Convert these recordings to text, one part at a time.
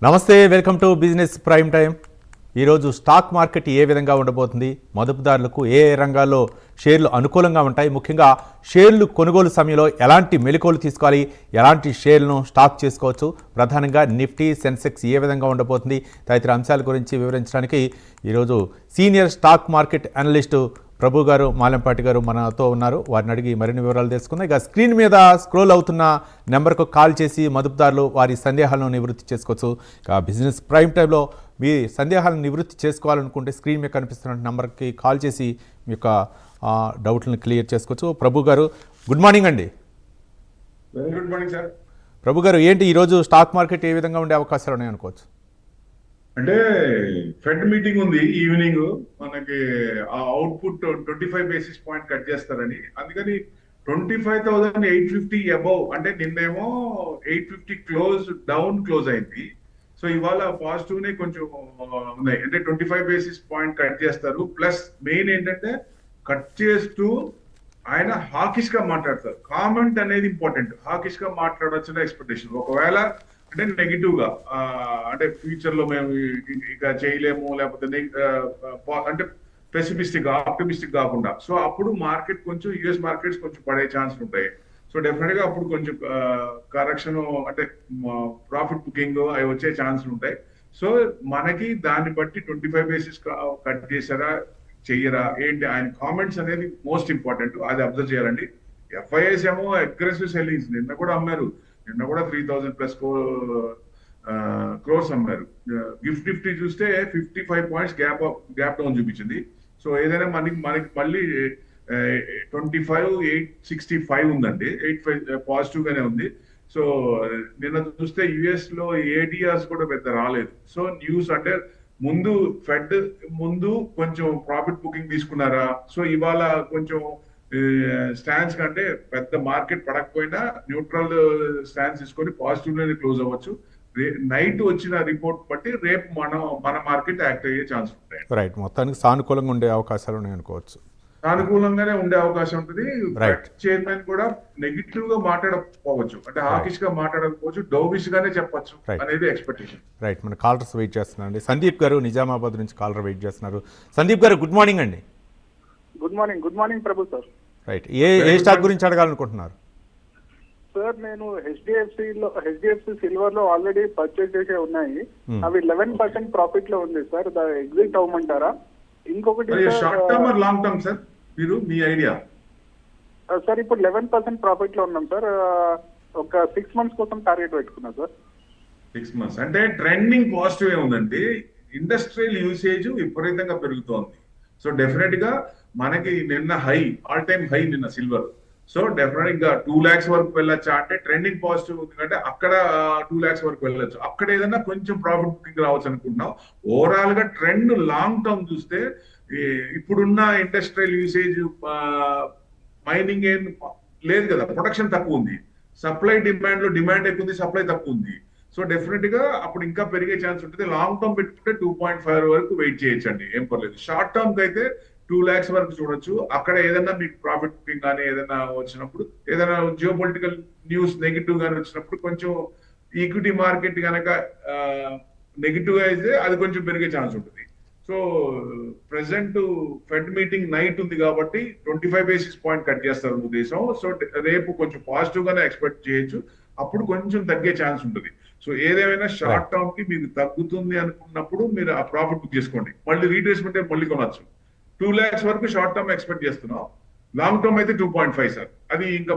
నమస్తే, welcome to business prime time. ఈరోజు stock market ఏ విధంగా ఉండబోతుంది, మదుపుదారులకు ఏ రంగాల్లో షేర్లు అనుకూలంగా ఉంటాయి, ముఖ్యంగా షేర్లు కొనుగోలు సమయంలో ఎలాంటి మెళకువలు తీసుకోవాలి, ఎలాంటి షేర్లను స్టాక్ చేసుకోవచ్చు, ప్రధానంగా నిఫ్టీ సెన్సెక్స్ ఏ విధంగా ఉండబోతుంది తదితర అంశాల గురించి వివరించడానికి ఈరోజు సీనియర్ స్టాక్ మార్కెట్ అనలిస్టు ప్రభు గారు, మాలెంపాటి గారు మనతో ఉన్నారు. వారిని అడిగి మరిన్ని వివరాలు తెలుసుకుందాం. ఇక స్క్రీన్ మీద స్క్రోల్ అవుతున్న నెంబర్కు కాల్ చేసి మదుపుదారులు వారి సందేహాలను నివృత్తి చేసుకోవచ్చు. ఇక బిజినెస్ ప్రైమ్ టైంలో మీ సందేహాలను నివృత్తి చేసుకోవాలనుకుంటే స్క్రీన్ మీద కనిపిస్తున్న నెంబర్కి కాల్ చేసి మీ యొక్క డౌట్లను క్లియర్ చేసుకోవచ్చు. ప్రభు గారు, గుడ్ మార్నింగ్ అండి. Very good morning sir. Prabhu garu, ఏంటి ఈరోజు స్టాక్ మార్కెట్ ఏ విధంగా ఉండే అవకాశాలు ఉన్నాయి అనుకోవచ్చు? అంటే ఫెడ్ మీటింగ్ ఉంది ఈవినింగ్, మనకి ఆ అవుట్పుట్ 25 బేసిస్ పాయింట్ కట్ చేస్తారని, అందుకని 25,850 అబౌవ్, అంటే నిన్నేమో 850 క్లోజ్ అయింది. సో ఇవాళ పాజిటివ్ నే కొంచెం ఉన్నాయి, అంటే 25 బేసిస్ పాయింట్ కట్ చేస్తారు. ప్లస్ మెయిన్ ఏంటంటే కట్ చేస్తూ ఆయన హాకిష్ గా మాట్లాడతారు. కామెంట్ అనేది ఇంపార్టెంట్. హాకిష్ గా మాట్లాడొచ్చిన ఎక్స్పెక్టేషన్, ఒకవేళ అంటే నెగిటివ్ గా, అంటే ఫ్యూచర్ లో మేము ఇక చేయలేము, లేకపోతే అంటే పెసిమిస్టిక్ ఆప్టిమిస్టిక్ కాకుండా, సో అప్పుడు మార్కెట్ కొంచెం యుఎస్ మార్కెట్స్ కొంచెం పడే ఛాన్స్ ఉంటాయి. సో డెఫినెట్ గా అప్పుడు కొంచెం కరెక్షన్, అంటే ప్రాఫిట్ బుకింగ్ అవి వచ్చే ఛాన్స్ ఉంటాయి. సో మనకి దాన్ని బట్టి 25 బేసిస్ కట్ చేశారా చెయ్యరా ఏంటి, ఆయన కామెంట్స్ అనేది మోస్ట్ ఇంపార్టెంట్, అది అబ్జర్వ్ చేయాలండి. ఎఫ్ఐఎస్ ఏమో అగ్రెసివ్ సెల్లింగ్స్, నిన్న కూడా అమ్మారు, నిన్న కూడా 3,000+ క్రోర్స్ అమ్మారు. గిఫ్ట్ నిఫ్టీ చూస్తే 55 పాయింట్స్ గ్యాప్ డౌన్ చూపించింది. సో ఏదైనా మనకి మళ్ళీ 25,865 ఉందండి, 85 పాజిటివ్ గానే ఉంది. సో నిన్న చూస్తే యుఎస్ లో ఏడిఆర్స్ కూడా పెద్ద రాలేదు. సో న్యూస్ అంటే ముందు ఫెడ్ ముందు కొంచెం ప్రాఫిట్ బుకింగ్ తీసుకున్నారా, సో ఇవాళ కొంచెం స్టాన్స్ కంటే పెద్ద మార్కెట్ పడకపోయినా న్యూట్రల్ స్టాన్స్ తీసుకొని పాజిటివ్ లోనే క్లోజ్ అవ్వచ్చు. నైట్ వచ్చిన రిపోర్ట్ బట్టి రేపు మన మార్కెట్ యాక్ట్ అయ్యే ఛాన్స్ ఉంటాయి. రైట్, మొత్తానికి సానుకూలంగా ఉండే అవకాశాలు ఉన్నాయి అనుకోవచ్చు. సానుకూలంగానే ఉండే అవకాశం ఉంటుంది. చైర్మన్ కూడా నెగిటివ్ గా మాట్లాడకపోవచ్చు, అంటే హాకిష్ గా మాట్లాడకపోవచ్చు, డౌవిష్ గానే చెప్పొచ్చు అనేది ఎక్స్పెక్టేషన్. రైట్, మన కాలర్స్ వెయిట్ చేస్తున్నారండి. సందీప్ గారు నిజామాబాద్ నుంచి కాలర్ వెయిట్ చేస్తున్నారు. సందీప్ గారు, గుడ్ మార్నింగ్ అండి. గుడ్ మార్నింగ్ ప్రభు సార్. రైట్, ఏ స్టాక్ గురించి అడగాలనుకుంటున్నారు? సార్ నేను హెచ్డిఎఫ్సి సిల్వర్ లో ఆల్రెడీ పర్చేజ్ చేసే ఉన్నాయి, అవి 11% ప్రాఫిట్ లో ఉంది సార్, ఎగ్జిట్ అవ్వమంటారా? ఇంకొకటి short term or long term sir, మీరు మీ ఐడియా? సార్ ఇప్పుడు 11% ప్రాఫిట్ లో ఉన్నాం సార్, ఒక 6 months కోసం టార్గెట్ పెట్టుకున్నా సార్. 6 months అంటే ట్రెండింగ్ పాజిటివ్ ఉందండి. ఇండస్ట్రియల్ యూసేజ్ విపరీతంగా పెరుగుతోంది. సో డెఫినెట్ గా మనకి నిన్న హై, ఆల్ టైమ్ హై నిన్న సిల్వర్. సో డెఫినెట్ గా 2 lakhs వరకు వెళ్ళొచ్చా అంటే ట్రెండింగ్ పాజిటివ్ ఉంది, అంటే అక్కడ 2 lakhs వరకు వెళ్ళొచ్చు. అక్కడ ఏదైనా కొంచెం ప్రాఫిట్ బుకింగ్ రావచ్చు అనుకుంటున్నాం. ఓవరాల్ గా ట్రెండ్ లాంగ్ టర్మ్ చూస్తే ఇప్పుడున్న ఇండస్ట్రియల్ యూసేజ్, మైనింగ్ ఏం లేదు కదా, ప్రొడక్షన్ తక్కువ ఉంది, సప్లై డిమాండ్ లో డిమాండ్ ఎక్కువ ఉంది, సప్లై తక్కువ ఉంది. సో డెఫినెట్ గా అప్పుడు ఇంకా పెరిగే ఛాన్స్ ఉంటుంది. లాంగ్ టర్మ్ పెట్టుకుంటే 2.5 వరకు వెయిట్ చేయొచ్చండి, ఏం పర్లేదు. షార్ట్ టర్మ్ కి అయితే 2 lakhs వరకు చూడొచ్చు. అక్కడ ఏదైనా మీకు ప్రాఫిట్ బుకింగ్ కానీ ఏదైనా వచ్చినప్పుడు, ఏదైనా జియో పొలిటికల్ న్యూస్ నెగిటివ్ గానీ వచ్చినప్పుడు, కొంచెం ఈక్విటీ మార్కెట్ కనుక నెగిటివ్ గా అయితే అది కొంచెం పెరిగే ఛాన్స్ ఉంటుంది. So present fed meeting night ఉంది కాబట్టి 25 బేసిస్ పాయింట్ కట్ చేస్తారు ఉద్దేశం. సో రేపు కొంచెం పాజిటివ్ గానే ఎక్స్పెక్ట్ చేయొచ్చు, అప్పుడు కొంచెం తగ్గే ఛాన్స్ ఉంటుంది. సో ఏదేమైనా షార్ట్ టర్మ్ కి మీకు తగ్గుతుంది అనుకున్నప్పుడు మీరు ఆ ప్రాఫిట్ బుక్ చేసుకోండి, మళ్ళీ రీట్రేస్మెంట్ మళ్ళీ కొనొచ్చు. 2 lakhs వరకు షార్ట్ టర్మ్ ఎక్స్పెక్ట్ చేస్తున్నాం, లాంగ్ టర్మ్ అయితే 2.5 సార్. అది ఇంకా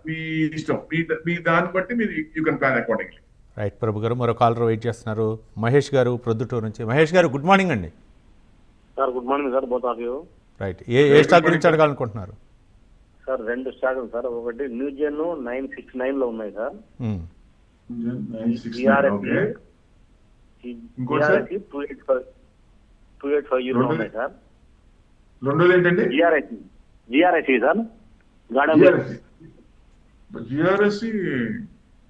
మీ ఇష్టం, మీ దాన్ని బట్టి మీరు you can plan accordingly. Right Prabhu garu, మరో కాలర్ వెయిట్ చేస్తున్నారు. మహేష్ గారు ప్రొద్దుటూరు నుంచి. మహేష్ గారు, గుడ్ మార్నింగ్ అండి. Sir good morning sir, both of you. Right, ఏ స్టాక్ గురించి అడగాలనుకుంటున్నారు? సార్ 2 స్టాక్ సార్, ఒకటి న్యూజెన్ 969 లో ఉన్నాయి సార్, GRSE 285 లో ఉన్నాయి సార్. రెండోది ఏంటండి? GRSE సార్, జిఆర్ఎస్సి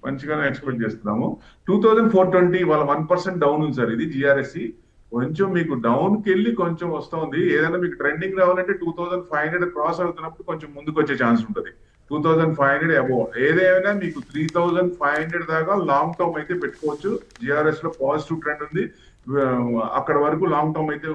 మంచిగానే ఎక్స్పెక్ట్ చేస్తున్నాము. 2,420 వాళ్ళ 1% డౌన్ ఉంది సార్. ఇది జిఆర్ఎస్సి కొంచెం మీకు డౌన్ కి వెళ్ళి కొంచెం వస్తుంది. ఏదైనా మీకు ట్రెండింగ్ రావాలంటే 2,500 క్రాస్ అవుతున్నప్పుడు కొంచెం ముందుకు వచ్చే ఛాన్స్ ఉంటుంది. 2500 అబోవ్. ఏదేమైనా మీకు 3500 దాకా లాంగ్ టర్మ్ అయితే పెట్టుకోవచ్చు. జిఆర్ఎస్ లో పాజిటివ్ ట్రెండ్ ఉంది. అక్కడ వరకు లాంగ్ టర్మ్ అయితే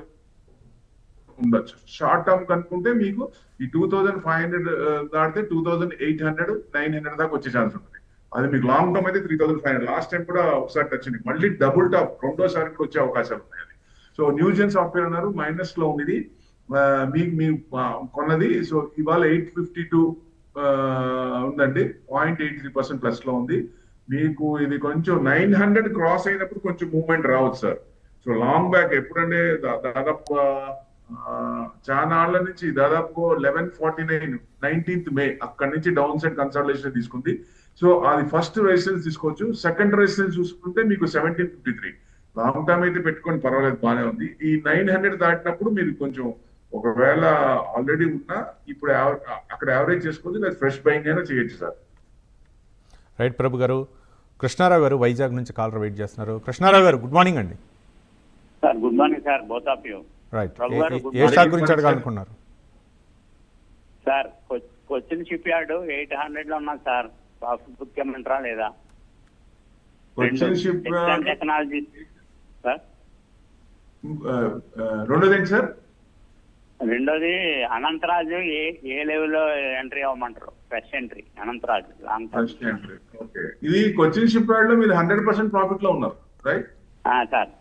ఉండొచ్చు. షార్ట్ టర్మ్ కనుక్కుంటే మీకు ఈ 2500 దాటితే 2800 900 దాకా వచ్చే ఛాన్స్ ఉంటుంది. అది మీకు లాంగ్ టర్మ్ అయితే 3500. లాస్ట్ టైం కూడా ఒకసారి టచ్ ఉంది. మళ్ళీ డబుల్ టాప్ రెండోసారి కూడా వచ్చే అవకాశాలు ఉన్నాయి. సో న్యూజెన్ సాఫ్ట్వేర్ అన్నారు మైనస్ లో ఉంది. మీకు కొన్నది. సో ఇవాళ 852 ఉందండి. 0.83% ప్లస్ లో ఉంది. మీకు ఇది కొంచెం 900 క్రాస్ అయినప్పుడు కొంచెం మూవ్మెంట్ రావచ్చు సార్. సో లాంగ్ బ్యాక్ ఎప్పుడంటే దాదాపు చాలా నాళ్ల నుంచి దాదాపు 1149 19th మే అక్కడి నుంచి డౌన్ సైడ్ కన్సల్టేషన్ తీసుకుంది. సో అది ఫస్ట్ రెసిస్టెన్స్ తీసుకోవచ్చు. సెకండ్ రెసిస్టెన్స్ చూసుకుంటే మీకు 1753. లాంగ్ టర్మ్ అయితే పెట్టుకొని పర్వాలేదు, బాగానే ఉంది. ఈ 900 దాటినప్పుడు మీరు కొంచెం ఒకవేళ ఆల్రెడీ ఉన్నా ఇప్పుడు అక్కడ యావరేజ్ చేసుకోవచ్చు, లేదా ఫ్రెష్ బయింగ్ అయినా చేయొచ్చు సార్. రైట్ ప్రభు గారు. కృష్ణారావు గారు వైజాగ్ నుంచి కాలర్ వెయిట్ చేస్తున్నారు. కృష్ణారావు గారు గుడ్ మార్నింగ్ అండి. Sir good morning sir, both of you. Right, Prabhu garu, ఏ స్టాక్ గురించి అడగాలనుకున్నారు? సార్ కొచ్చిన్ షిప్ యార్డ్ 800 లో ఉన్నాం సార్. ప్రాఫిట్ బుక్ చేయమంటారా లేదా? Cochin shipyard technology sir. రెండోదేంటి సార్? రెండోది అనంతరాజు ఏ లెవెల్లో ఎంట్రీ అవ్వమంటారు? Fresh entry Anantaraju long term. Okay, ఇది కొచ్చిన్ షిప్ యార్డ్ లో మీరు 100% ప్రాఫిట్ లో ఉన్నారు రైట్ సార్.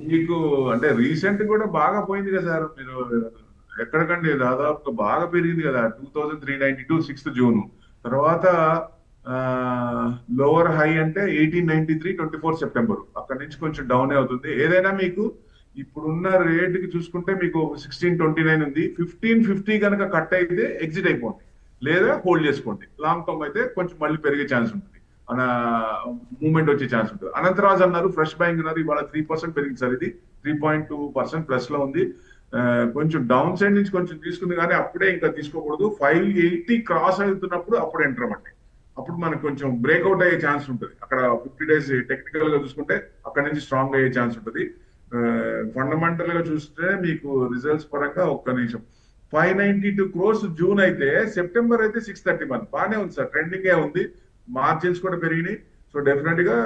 మీకు అంటే రీసెంట్ కూడా బాగా పోయింది కదా సార్. మీరు ఎక్కడికండి దాదాపు బాగా పెరిగింది కదా. 2392 6th జూన్ తర్వాత లోవర్ హై అంటే 1893 24 సెప్టెంబర్. అక్కడ నుంచి కొంచెం డౌన్ అవుతుంది. ఏదైనా మీకు ఇప్పుడున్న రేట్ కి చూసుకుంటే మీకు 1629 ఉంది. 1550 కనుక కట్ అయితే ఎగ్జిట్ అయిపోండి, లేదా హోల్డ్ చేసుకోండి. లాంగ్ టర్మ్ అయితే కొంచెం మళ్ళీ పెరిగే ఛాన్స్ ఉంటుంది, మూవ్మెంట్ వచ్చే ఛాన్స్ ఉంటుంది. అనంతరాజ్ అన్నారు ఫ్రెష్ బయింగ్ అన్నారు. ఇవాళ 3% పెరిగింది సార్. ఇది 3.2% ప్లస్ లో ఉంది. కొంచెం డౌన్ సైడ్ నుంచి కొంచెం తీసుకుంది, కానీ అప్పుడే ఇంకా తీసుకోకూడదు. 580 క్రాస్ అవుతున్నప్పుడు అప్పుడు ఎంటర్ అవ్వండి. అప్పుడు మనకు కొంచెం బ్రేక్అవుట్ అయ్యే ఛాన్స్ ఉంటుంది. అక్కడ 50 days టెక్నికల్ గా చూసుకుంటే అక్కడ నుంచి స్ట్రాంగ్ అయ్యే ఛాన్స్ ఉంటుంది. ఫండమెంటల్ గా చూస్తే మీకు రిజల్ట్స్ పరంగా ఒక్క నిమిషం 592 crores జూన్ అయితే, సెప్టెంబర్ అయితే 631. బాగానే ఉంది సార్, ట్రెండింగ్ ఉంది. మార్జిన్స్ కూడా పెరిగినాయి. సో డెఫినెట్ గా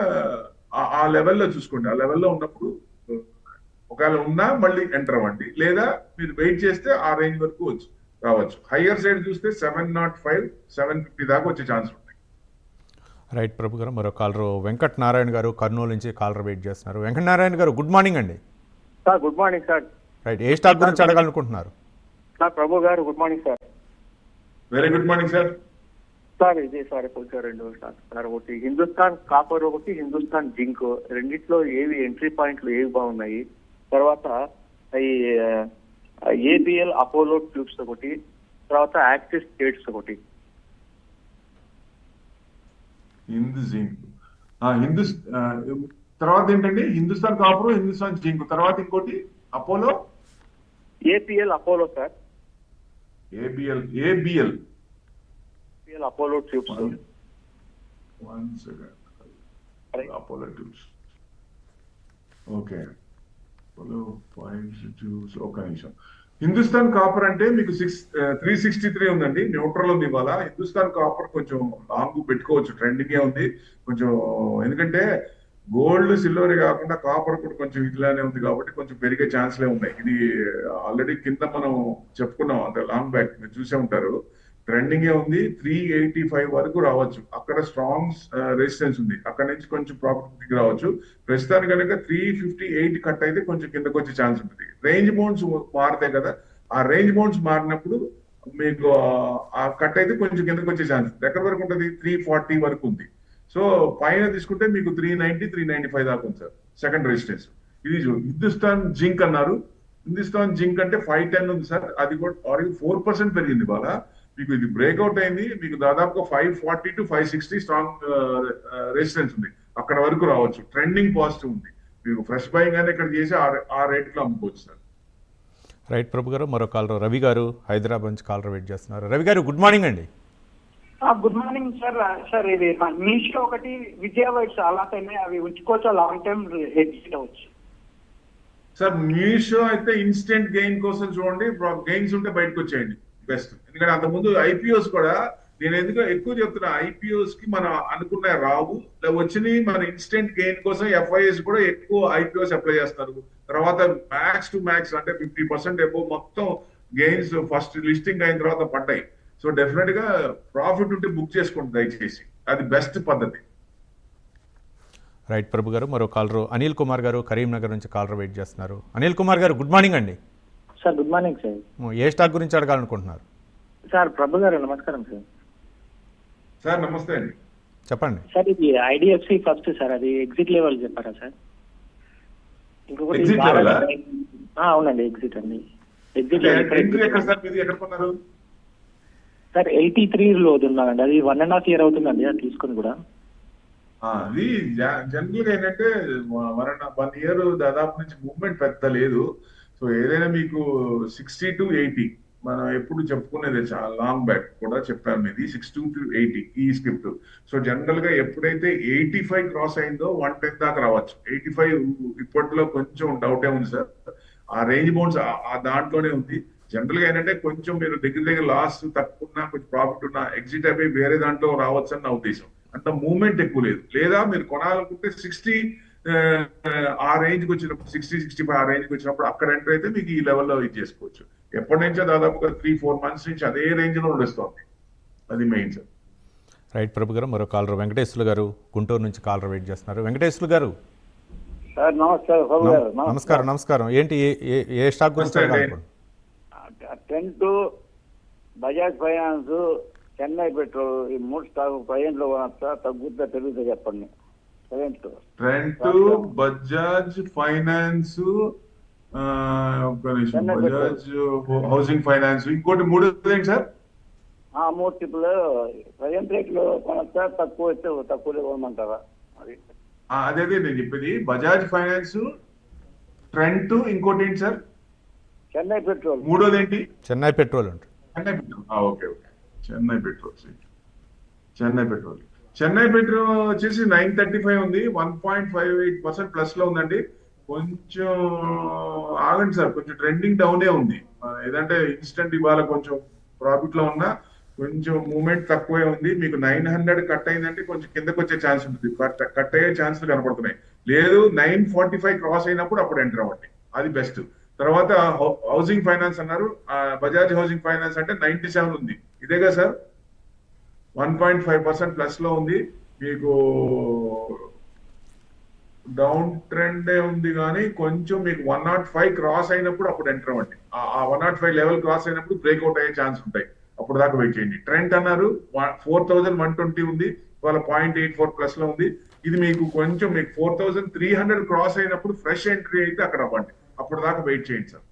ఆ లెవెల్లో చూసుకోండి. ఆ లెవెల్లో ఉన్నప్పుడు ఒకవేళ ఉన్నా మళ్ళీ ఎంటర్ అవ్వండి, లేదా మీరు వెయిట్ చేస్తే ఆ రేంజ్ వరకు రావచ్చు. హయ్యర్ సైడ్ చూస్తే 705 750 దాకా వచ్చే ఛాన్స్ ఉంటాయి. రైట్ ప్రభు గారు. మరో కాలర్ వెంకట్ నారాయణ గారు కర్నూలు నుంచి కాలర్ వెయిట్ చేస్తున్నారు. వెంకట నారాయణ గారు గుడ్ మార్నింగ్ అండి. Sir good morning sir. Right, ఏ స్టాక్ గురించి అడగాలనుకుంటున్నారు? Sir Prabhu garu good morning sir. Very good morning sir. Sir ఇదే సార్ కొంచెం రెండు స్టాక్ సార్. ఒకటి హిందుస్థాన్ కాపర్, ఒకటి హిందుస్థాన్ జింక్. రెండిట్లో ఏవి ఎంట్రీ పాయింట్లు ఏవి బాగున్నాయి? తర్వాత ఈ ఏబిఎల్ అపోలో ట్యూబ్స్ ఒకటి, తర్వాత యాక్సిస్ స్టేట్స్ ఒకటి. తర్వాత ఏంటండి? హిందుస్థాన్ కాపర్, హిందుస్థాన్ జింక్, తర్వాత ఇంకోటి Apollo APL Apollo sir. ABL Apollo tubes. Apollo tubes. Okay, Apollo tubes. ఒక నిమిషం. హిందుస్థాన్ కాపర్ అంటే మీకు 363 ఉందండి. న్యూట్రల్ ఉంది ఇవాళ. హిందుస్థాన్ కాపర్ కొంచెం లాంగ్ పెట్టుకోవచ్చు, ట్రెండింగ్ ఉంది కొంచెం. ఎందుకంటే గోల్డ్ సిల్వర్ కాకుండా కాపర్ కూడా కొంచెం ఇట్లానే ఉంది కాబట్టి కొంచెం పెరిగే ఛాన్స్లే ఉన్నాయి. ఇది ఆల్రెడీ కింద మనం చెప్పుకున్నాం, అంటే లాంగ్ బ్యాక్ మీరు చూసే ఉంటారు. ట్రెండింగ్ ఉంది. 385 వరకు రావచ్చు. అక్కడ స్ట్రాంగ్ రెసిస్టెన్స్ ఉంది. అక్కడ నుంచి కొంచెం ప్రాఫిట్ రావచ్చు. ప్రస్తుతానికి కనుక 358 కట్ అయితే కొంచెం కిందకు వచ్చే ఛాన్స్ ఉంటుంది. రేంజ్ బౌండ్స్ మారుతాయి కదా, ఆ రేంజ్ బౌండ్స్ మారినప్పుడు మీకు ఆ కట్ అయితే కొంచెం కిందకు వచ్చే ఛాన్స్ ఉంటుంది. ఎక్కడి వరకు ఉంటుంది? 340 వరకు ఉంది. సో పైన తీసుకుంటే మీకు 390 395 దాకా ఉంది సార్ సెకండ్ రెసిస్టెన్స్. ఇది హిందుస్థాన్ జింక్ అన్నారు. హిందుస్థాన్ జింక్ అంటే 510 ఉంది సార్. అది కూడా 4% పెరిగింది ఇవాళ. మీకు ఇది బ్రేక్అవుట్ అయింది. మీకు దాదాపుగా 540 to 560 స్ట్రాంగ్ రెసిస్టెన్స్ ఉంది. అక్కడ వరకు రావచ్చు. ట్రెండింగ్ పాజిటివ్ ఉంది. మీకు ఫ్రెష్ బయింగ్ అనేది ఇక్కడ చేసి ఆ రేట్ లో అమ్ముకోవచ్చు సార్. రైట్ ప్రభు గారు. మరో కాలర్ రవి గారు హైదరాబాద్ నుంచి కాలర్ వెయిట్ చేస్తున్నారు. రవి గారు గుడ్ మార్నింగ్ అండి. Good morning sir. సార్ ఇది మీషో ఒకటి, విజయ వైట్స్ అలాట్ అయినాయి, అవి ఉంచుకోవచ్చా? లాంగ్ టైం ఎగ్జిట్ అవ్వచ్చు సార్. మీషో అయితే ఇన్స్టెంట్ గెయిన్ కోసం చూడండి. గెయిన్స్ ఉంటే బయటకు వచ్చేయండి బెస్ట్. ఎందుకంటే అంతకుముందు ఐపీఓస్ కూడా నేను ఎందుకు ఎక్కువ చెప్తున్నా, ఐపీఓస్ కి మనం అనుకున్న రావు, వచ్చినాయి మన ఇన్స్టెంట్ గెయిన్ కోసం ఎఫ్ఐఎస్ కూడా ఎక్కువ ఐపీఓస్ అప్లై చేస్తారు. తర్వాత మ్యాక్స్ టు మ్యాక్స్ అంటే 50% ఎబో మొత్తం గెయిన్స్ ఫస్ట్ లిస్టింగ్ అయిన తర్వాత పడ్డాయి. సో డెఫినెట్ గా ప్రాఫిట్ ఉంటే బుక్ చేసుకోండి దయచేసి, అది బెస్ట్ పద్ధతి. రైట్ ప్రభు గారు, మరో కాలర్ అనిల్ కుమార్ గారు కరీంనగర్ నుంచి కాలర్ వెయిట్ చేస్తున్నారు. అనిల్ కుమార్ గారు గుడ్ మార్నింగ్ అండి. Sir good morning sir. ఏ స్టాక్ గురించి అడగాలనుకుంటున్నారు? సార్ ప్రభు గారు నమస్కారం సార్. సార్ నమస్తే అండి, చెప్పండి. సార్ ఇది ఐడిఎఫ్సి ఫస్ట్ సార్, అది ఎగ్జిట్ లెవెల్ చెప్పారా సార్? ఇంకొకటి Exit level ఆ? అవునండి ఎగ్జిట్ అండి. ఎగ్జిట్ ఎంట్రీ ఎక్కడ సార్, మీది ఎక్కడ కొన్నారు? సార్ 83 లో ఉన్నానండి, అది 1.5 year అవుతుందండి అది తీసుకొని కూడా. అది జనరల్ గా ఏంటంటే 1 year దాదాపు నుంచి మూవ్మెంట్ పెద్ద లేదు. సో ఏదైనా మీకు 60 to 80 మనం ఎప్పుడు చెప్పుకునేది, చాలా లాంగ్ బ్యాక్ కూడా చెప్పాను, ఇది 60 to 80 ఈ స్క్రిప్ట్. సో జనరల్ గా ఎప్పుడైతే 85 క్రాస్ అయిందో 110 దాకా రావచ్చు. 85 ఇప్పట్లో కొంచెం డౌటే ఉంది సార్, ఆ రేంజ్ బౌండ్స్ ఆ దాంట్లోనే ఉంది. జనరల్ గా ఏంటంటే కొంచెం మీరు దగ్గర లాస్ తక్కువ ఉన్నా, కొంచెం ప్రాఫిట్ ఉన్నా ఎగ్జిట్ అయిపోయి వేరే దాంట్లో రావచ్చు అని నా ఉద్దేశం. అంత మూవ్మెంట్ ఎక్కువ లేదు. లేదా మీరు కొనాలనుకుంటే 60 ఆ రేంజ్ కి వచ్చినప్పుడు 60-65 ఆ రేంజ్ కి వచ్చినప్పుడు అక్కడ ఎంటర్ అయితే మీకు ఈ లెవెల్లో ఇది చేసుకోవచ్చు. ఎప్పటి నుంచో దాదాపుగా 3-4 months నుంచి అదే రేంజ్ లో నడుస్తుంది, అది main sir. Right Prabhu garu, మరో కాలర్ వెంకటేశ్వర్లు గారు గుంటూరు నుంచి కాలర్ వెయిట్ చేస్తున్నారు. వెంకటేశ్వర్లు గారు సార్ నమస్కారం. నమస్కారం. నమస్కారం. ఏంటి ఏ స్టాక్ గురించి అడగాలనుకుంటున్నారు? Trent, Bajaj finance, Chennai petrol, ఈ 3 స్టాక్ ప్రజెంట్ లో కొనొచ్చా, తగ్గుతుందా పెరుగుతుందా చెప్పండి. ట్రెంట్, బజాజ్ ఫైనాన్స్, ఒక్క నిమిషం, బజాజ్ హౌసింగ్ ఫైనాన్స్, ఇంకోటి 3 ఏంటి సార్? 3 ట్రిపుల్ ప్రజెంట్ రేట్ లో కొనొచ్చా, తక్కువ వస్తే తక్కువలో కొనమంటారా? అదే నేను చెప్పేది, బజాజ్ ఫైనాన్స్, ట్రెంట్, ఇంకోటి ఏంటి సార్? చెన్నై పెట్రోల్. మూడోది ఏంటి? చెన్నై పెట్రోల్ ఉంటుంది. Chennai petrol. Okay. Chennai petrol వచ్చేసి 935 ఉంది, 1.58% ప్లస్ లో ఉందండి. కొంచెం ఆగండి సార్, కొంచెం ట్రెండింగ్ డౌనే ఉంది. ఏదంటే ఇన్స్టెంట్ ఇవాళ కొంచెం ప్రాఫిట్ లో ఉన్నా కొంచెం మూవ్మెంట్ తక్కువే ఉంది. మీకు 900 కట్ అయిందంటే కొంచెం కిందకు వచ్చే ఛాన్స్ ఉంటుంది, కట్ అయ్యే ఛాన్సులు కనపడుతున్నాయి. లేదు 945 క్రాస్ అయినప్పుడు అప్పుడు ఎంటర్ అవ్వండి, అది బెస్ట్. తర్వాత హౌసింగ్ ఫైనాన్స్ అన్నారు, బజాజ్ హౌసింగ్ ఫైనాన్స్ అంటే 97 ఉంది, ఇదేగా సార్? 1.5% ప్లస్ లో ఉంది. మీకు డౌన్ ట్రెండే ఉంది కానీ కొంచెం మీకు 105 క్రాస్ అయినప్పుడు అప్పుడు ఎంటర్ అవ్వండి. ఆ 105 లెవెల్ క్రాస్ అయినప్పుడు బ్రేక్అవుట్ అయ్యే ఛాన్స్ ఉంటాయి, అప్పుడు దాకా వెయిట్ చేయండి. ట్రెండ్ అన్నారు 4120 ఉంది, వాళ్ళ 0.84 ప్లస్ లో ఉంది. ఇది మీకు కొంచెం మీకు 4300 క్రాస్ అయినప్పుడు ఫ్రెష్ ఎంట్రీ అయితే అక్కడ అవ్వండి, అప్పుడు దాకా వెయిట్ చేయండి సార్.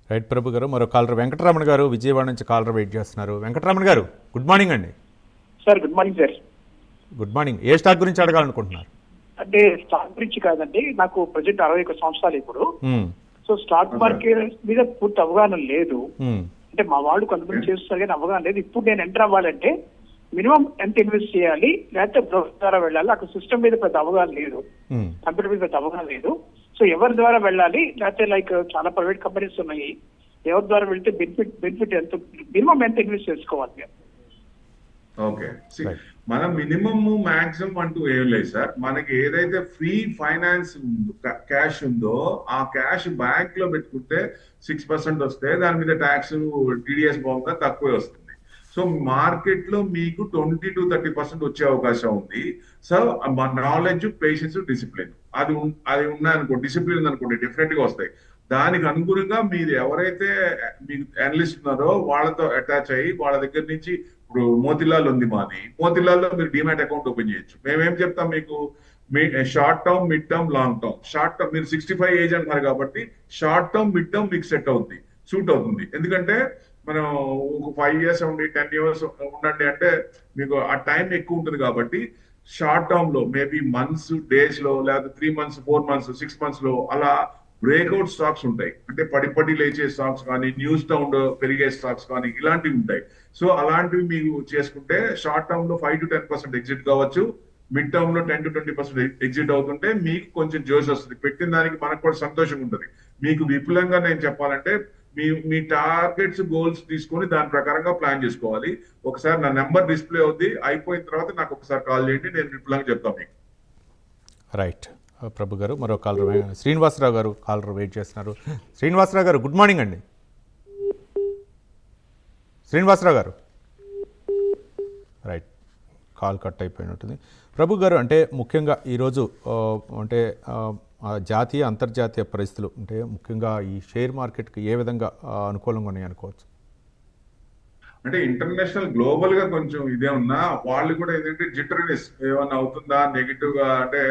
రైట్ ప్రభు గారు, మరో కాలర్ వెంకటరమణ గారు విజయవాడ నుంచి కాలర్ వెయిట్ చేస్తున్నారు. వెంకటరమణ గారు గుడ్ మార్నింగ్ అండి. Sir good morning sir. Good morning. ఏ స్టాక్ గురించి అడగాలనుకుంటున్నారు? అంటే స్టాక్ గురించి కాదండి, నాకు ప్రజెంట్ 61 సంవత్సరాలు ఇప్పుడు. సో స్టాక్ మార్కెట్ మీద పూర్తి అవగాహన లేదు. అంటే మా వాళ్ళు కొంతమంది చేస్తారు కానీ అవగాహన లేదు. ఇప్పుడు నేను ఎంటర్ అవ్వాలంటే మినిమం ఎంత ఇన్వెస్ట్ చేయాలి, లేకపోతే బ్రోకర్ ద్వారా వెళ్ళాలి? అక్కడ సిస్టమ్ మీద పెద్ద అవగాహన లేదు, కంప్యూటర్ మీద పెద్ద అవగాహన లేదు. సో ఎవరి ద్వారా వెళ్ళాలి, లేకపోతే లైక్ చాలా ప్రైవేట్ కంపెనీస్ ఉన్నాయి, ఎవరి ద్వారా వెళ్తే బెనిఫిట్ ఎంత, మినిమం ఎంత ఇన్వెస్ట్ చేసుకోవాలి? ఓకే, మనం మినిమం మాక్సిమం అంటూ ఏం లేదు సార్. మనకి ఏదైతే ఫ్రీ ఫైనాన్స్ క్యాష్ ఉందో ఆ క్యాష్ బ్యాంక్ లో పెట్టుకుంటే 6% వస్తే దాని మీద ట్యాక్స్ టీడీఎస్ బాగా తక్కువే వస్తుంది. సో మార్కెట్ లో మీకు 20 to 30% వచ్చే అవకాశం ఉంది. సో నాలెడ్జ్, పేషెన్స్, డిసిప్లిన్ అది ఉన్నాయనుకో, డిసిప్లిన్ ఉందనుకోండి డెఫినెట్ గా వస్తాయి. దానికి అనుగుణంగా మీరు ఎవరైతే మీకు అనలిస్ట్ ఉన్నారో వాళ్ళతో అటాచ్ అయ్యి వాళ్ళ దగ్గర నుంచి, ఇప్పుడు మోతిలాల్ ఉంది మాది, మోతిలాల్లో మీరు డిమాట్ అకౌంట్ ఓపెన్ చేయొచ్చు. మేమేం చెప్తాం మీకు, short term, mid term, long term. Short term మీరు 65 ఏజ్ అంటున్నారు కాబట్టి షార్ట్ టర్మ్, మిడ్ టర్మ్ మీకు సెట్ అవుతుంది, సూట్ అవుతుంది. ఎందుకంటే మనం ఒక 5 years ఉండి 10 years ఉండండి అంటే మీకు ఆ టైం ఎక్కువ ఉంటుంది కాబట్టి షార్ట్ టర్మ్ లో మేబీ మంత్స్, డేస్ లో, లేదా 3 months, 4 months, 6 months లో అలా బ్రేక్అవుట్ స్టాక్స్ ఉంటాయి. అంటే పడి లేచే స్టాక్స్ కానీ, న్యూస్ టౌన్ పెరిగే స్టాక్స్ కానీ ఇలాంటివి ఉంటాయి. సో అలాంటివి మీరు చేసుకుంటే షార్ట్ టర్మ్ లో 5 to 10% ఎగ్జిట్ కావచ్చు, మిడ్ టర్మ్ లో 10 to 20% ఎగ్జిట్ అవుతుంటే మీకు కొంచెం జోష్ వస్తుంది. పెట్టిన దానికి మనకు కూడా సంతోషం ఉంటుంది. మీకు విపులంగా నేను చెప్పాలంటే మీ టార్గెట్స్ గోల్స్ తీసుకొని దాని ప్రకారంగా ప్లాన్ చేసుకోవాలి. ఒకసారి నా నెంబర్ డిస్ప్లే అవుద్ది, అయిపోయిన తర్వాత నాకు ఒకసారి కాల్ చేయండి, నేను విపులంగా చెప్తాను మీకు. రైట్ ప్రభు గారు, మరో కాలర్ శ్రీనివాసరావు గారు కాలర్ వెయిట్ చేస్తున్నారు. శ్రీనివాసరావు గారు గుడ్ మార్నింగ్ అండి. శ్రీనివాసరావు గారు రైట్, కాల్ కట్ అయిపోయినట్టుంది. ప్రభు గారు, అంటే ముఖ్యంగా ఈరోజు అంటే జాతీయ అంతర్జాతీయ పరిస్థితులు అంటే ముఖ్యంగా ఈ షేర్ మార్కెట్కి ఏ విధంగా అనుకూలంగా ఉన్నాయి అనుకోవచ్చు? అంటే ఇంటర్నేషనల్ గ్లోబల్ గా కొంచెం ఇదే ఉన్నా వాళ్ళు కూడా ఏంటంటే జిటర్నెస్ ఏమన్నా అవుతుందా, నెగిటివ్ గా అంటే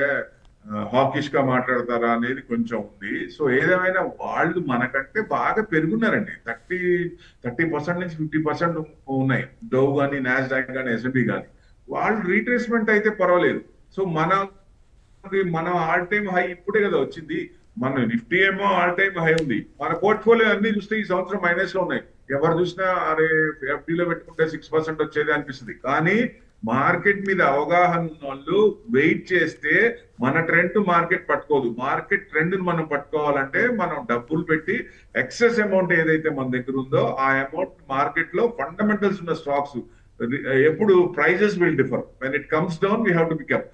హాకిష్ గా మాట్లాడతారా అనేది కొంచెం ఉంది. సో ఏదేమైనా వాళ్ళు మనకంటే బాగా పెరుగున్నారండి. 30% నుంచి 50% ఉన్నాయి. డౌ కానీ, నాస్డాక్ కానీ, S&P కానీ. వాళ్ళు రీట్రేస్మెంట్ అయితే పర్వాలేదు. సో మన ఆల్ టైమ్ హై ఇప్పుడే కదా వచ్చింది. మన నిఫ్టీ ఏమో ఆల్ టైమ్ హై ఉంది. మన పోర్ట్ఫోలియో అన్ని చూస్తే ఈ సంవత్సరం మైనస్ లో ఉన్నాయి. ఎవరు చూసినా అరే FDలో పెట్టుకుంటే 6% వచ్చేది అనిపిస్తుంది. కానీ మార్కెట్ మీద అవగాహన ఉన్న వాళ్ళు వెయిట్ చేస్తే మన ట్రెండ్ మార్కెట్ పట్టుకోదు. మార్కెట్ ట్రెండ్ మనం పట్టుకోవాలంటే మనం డబ్బులు పెట్టి ఎక్సెస్ అమౌంట్ ఏదైతే మన దగ్గర ఉందో ఆ అమౌంట్ మార్కెట్ లో ఫండమెంటల్స్ ఉన్న స్టాక్స్ ఎప్పుడు prices will differ. When it comes down we have to pick up.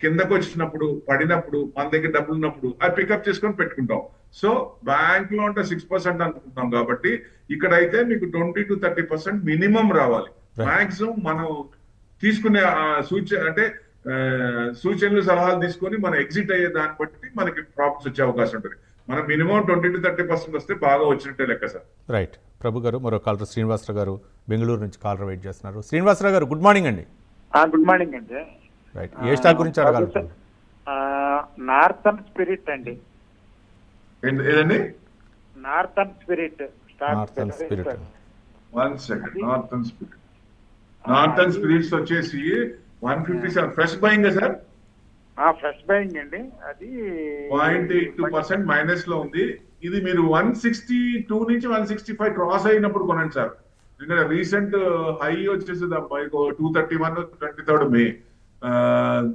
కిందకు వచ్చినప్పుడు పడినప్పుడు మన దగ్గర డబ్బులు ఉన్నప్పుడు అది పికప్ చేసుకొని పెట్టుకుంటాం. సో బ్యాంక్ లో అంటే 6% అనుకుంటాం కాబట్టి ఇక్కడైతే మీకు 20 to 30% మినిమం రావాలి. మాక్సిమం మనం తీసుకునే సూచనలు సలహాలు తీసుకొని మనం ఎగ్జిట్ అయ్యే దాన్ని బట్టి మనకి ప్రాఫిట్స్ వచ్చే అవకాశం ఉంటుంది. మనం మినిమం 20 to 30% వస్తే బాగా వచ్చినట్టే లెక్క సార్. రైట్ ప్రభు గారు, మరో కాలర్ శ్రీనివాసరావు గారు బెంగళూరు నుంచి కాలర్ వెయిట్ చేస్తున్నారు. శ్రీనివాసరావు గారు గుడ్ మార్నింగ్ అండి. గుడ్ మార్నింగ్ అండి. రైట్, ఏ స్టాక్ గురించి అడగాలి? నార్థన్ స్పిరిట్ అండి. ఏదండి? Northern spirit. Northern spirit. One second. Northern spirits వచ్చేసి 157 fresh buying sir. Fresh buying అండి. అది 0.82% మైనస్ లో ఉంది. ఇది మీరు 162 నుంచి 165 క్రాస్ అయినప్పుడు కొనండి సార్. ఎందుకంటే రీసెంట్ హై వచ్చేసి 231 23rd May,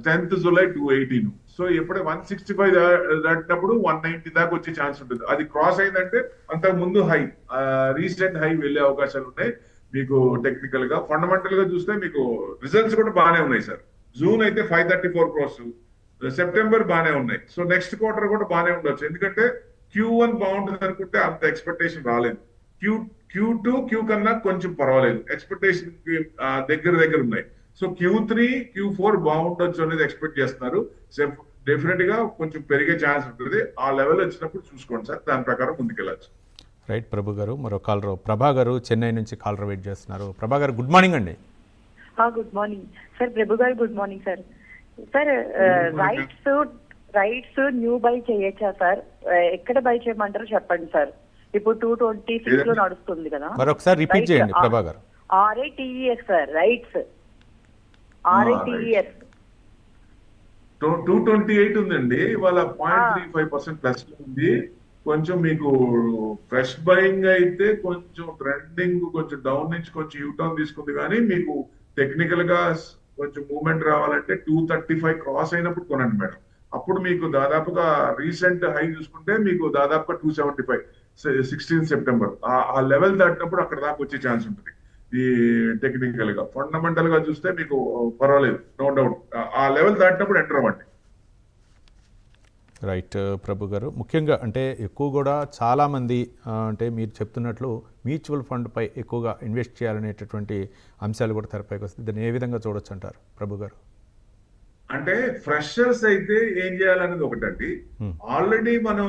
10th July 218. So ఎప్పుడే 165 దాటినప్పుడు 190 దాకా వచ్చే ఛాన్స్ ఉంటుంది. అది క్రాస్ అయిందంటే అంతకు ముందు హై, రీసెంట్ హై వెళ్లే అవకాశాలు ఉన్నాయి. మీకు టెక్నికల్ గా ఫండమెంటల్ గా చూస్తే మీకు రిజల్ట్స్ కూడా బాగానే ఉన్నాయి సార్. జూన్ అయితే 534 crores, సెప్టెంబర్ బాగానే ఉన్నాయి. సో నెక్స్ట్ క్వార్టర్ కూడా బాగానే ఉండొచ్చు. ఎందుకంటే Q1 బాగుంటుంది అనుకుంటే అంత ఎక్స్పెక్టేషన్ రాలేదు. Q2 Q కన్నా కొంచెం పర్వాలేదు, ఎక్స్పెక్టేషన్ దగ్గర ఉన్నాయి. సో Q3 Q4 బాగుండొచ్చు అనేది ఎక్స్పెక్ట్ చేస్తున్నారు. డెఫినెట్ గా కొంచెం పెరిగే ఛాన్స్ ఉంటుంది. ఆ లెవెల్ వచ్చినప్పుడు చూసుకోండి సార్, దాని ప్రకారం ముందుకెళ్ళచ్చు. రైట్ ప్రభు గారు, మరో కాలర్ ప్రభా గారు చెన్నై నుంచి కాలర్ వెయిట్ చేస్తున్నారు. ప్రభా గారు గుడ్ మార్నింగ్ అండి. Good morning sir. Prabhu garu good morning sir. Sir rights new buy చేయొచ్చా సార్? ఎక్కడ బై చేయమంటారో చెప్పండి సార్. ఇప్పుడు 226 లో నడుస్తుంది కదా. మరొకసారి రిపీట్ చేయండి ప్రభా గారు. RITES సార్, రైట్స్ RITES 228 ఉందండి. ఇవాళ 0.35% ప్లస్ ఉంది. కొంచెం మీకు ఫ్రెష్ బయింగ్ అయితే కొంచెం ట్రెండింగ్ కొంచెం డౌన్ నుంచి కొంచెం యూటర్న్ తీసుకుంది. కానీ మీకు టెక్నికల్ గా కొంచెం మూవ్మెంట్ రావాలంటే 235 క్రాస్ అయినప్పుడు కొనండి మేడం. అప్పుడు మీకు దాదాపుగా రీసెంట్ హై చూసుకుంటే మీకు దాదాపుగా 275 16 సెప్టెంబర్ ఆ లెవెల్ దాటినప్పుడు అక్కడ దాకా వచ్చే ఛాన్స్ ఉంటుంది. ఈ టెక్నికల్ గా ఫండమెంటల్ గా చూస్తే మీకు పర్వాలేదు, నో డౌట్. ఆ లెవెల్ దాటినప్పుడు ఎంటర్ అవ్వండి. రైట్ ప్రభు గారు, ముఖ్యంగా అంటే ఎక్కువ కూడా చాలామంది అంటే మీరు చెప్తున్నట్లు మ్యూచువల్ ఫండ్పై ఎక్కువగా ఇన్వెస్ట్ చేయాలనేటటువంటి అంశాలు కూడా తెరపైకి వస్తుంది. దాన్ని ఏ విధంగా చూడొచ్చు అంటారు ప్రభు గారు? అంటే ఫ్రెషర్స్ అయితే ఏం చేయాలనేది ఒకటండి. ఆల్రెడీ మనం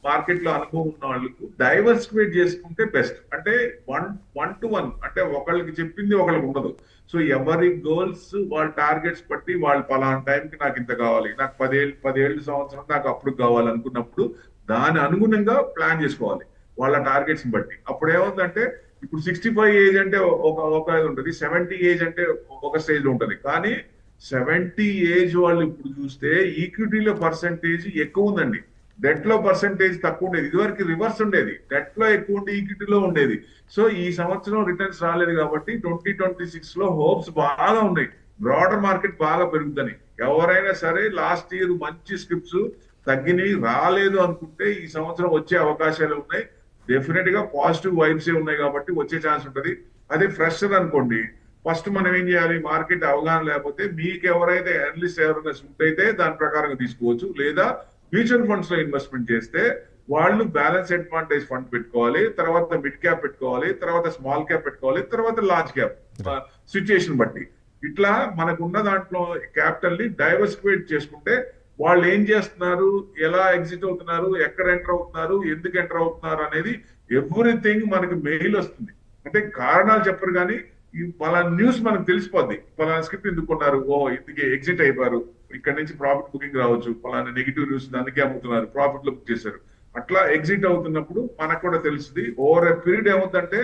మార్కెట్ లో అనుభవం ఉన్న వాళ్ళకు డైవర్సిఫై చేసుకుంటే బెస్ట్. అంటే 1 to 1 అంటే ఒకళ్ళకి చెప్పింది ఒకళ్ళకి ఉండదు. సో ఎవరి గోల్స్ వాళ్ళ టార్గెట్స్ బట్టి వాళ్ళు పలానా టైంకి నాకు ఇంత కావాలి, నాకు 10 సంవత్సరం నాకు అప్పుడు కావాలి అనుకున్నప్పుడు దాని అనుగుణంగా ప్లాన్ చేసుకోవాలి వాళ్ళ టార్గెట్స్ బట్టి. అప్పుడు ఏముందంటే ఇప్పుడు 65 ఏజ్ అంటే ఒక ఉంటుంది, 70 ఏజ్ అంటే ఒక స్టేజ్ లో ఉంటుంది. కానీ 70 ఏజ్ వాళ్ళు ఇప్పుడు చూస్తే ఈక్విటీలో పర్సెంటేజ్ ఎక్కువ ఉందండి, డెట్ లో పర్సెంటేజ్ తక్కువ ఉండేది. ఇదివరకు రివర్స్ ఉండేది, డెట్ లో ఎక్కువ ఉండి ఈక్విటీలో ఉండేది. సో ఈ సంవత్సరం రిటర్న్స్ రాలేదు కాబట్టి 2026 లో హోప్స్ బాగా ఉన్నాయి. బ్రాడర్ మార్కెట్ బాగా పెరుగుతుంది. ఎవరైనా సరే లాస్ట్ ఇయర్ మంచి స్క్రిప్ట్స్ తగ్గినవి రాలేదు అనుకుంటే ఈ సంవత్సరం వచ్చే అవకాశాలు ఉన్నాయి. డెఫినెట్ గా పాజిటివ్ వైబ్స్ ఉన్నాయి కాబట్టి వచ్చే ఛాన్స్ ఉంటుంది. అదే ఫ్రెషర్ అనుకోండి, ఫస్ట్ మనం ఏం చేయాలి, మార్కెట్ అవగాహన లేకపోతే మీకు ఎవరైతే అనలిస్ట్ ఎవరైనా సూట్ అయితే దాని ప్రకారంగా తీసుకోవచ్చు. లేదా మ్యూచువల్ ఫండ్స్ లో ఇన్వెస్ట్మెంట్ చేస్తే వాళ్ళు బ్యాలెన్స్ అడ్వాంటేజ్ ఫండ్ పెట్టుకోవాలి, తర్వాత మిడ్ క్యాప్ పెట్టుకోవాలి, తర్వాత స్మాల్ క్యాప్ పెట్టుకోవాలి, తర్వాత లార్జ్ క్యాప్ సిచ్యుయేషన్ బట్టి. ఇట్లా మనకున్న దాంట్లో క్యాపిటల్ ని డైవర్సిఫైడ్ చేసుకుంటే వాళ్ళు ఏం చేస్తున్నారు, ఎలా ఎగ్జిట్ అవుతున్నారు, ఎక్కడ ఎంటర్ అవుతున్నారు, ఎందుకు ఎంటర్ అవుతున్నారు అనేది ఎవ్రీథింగ్ మనకి మెయిల్ వస్తుంది. అంటే కారణాలు చెప్పరు కానీ ఈ పలానా న్యూస్ మనకు తెలిసిపోద్ది. పలానా స్క్రిప్ట్ ఎందుకున్నారు, ఓ ఇందుకే ఎగ్జిట్ అయిపోయారు, ఇక్కడ నుంచి ప్రాఫిట్ బుకింగ్ రావచ్చు, పలానా నెగిటివ్ న్యూస్ అందుకే అమ్ముతున్నారు, ప్రాఫిట్ లో బుక్ చేశారు. అట్లా ఎగ్జిట్ అవుతున్నప్పుడు మనకు కూడా తెలుస్తుంది. ఓవర్ ఎ పీరియడ్ ఏమవుతుందంటే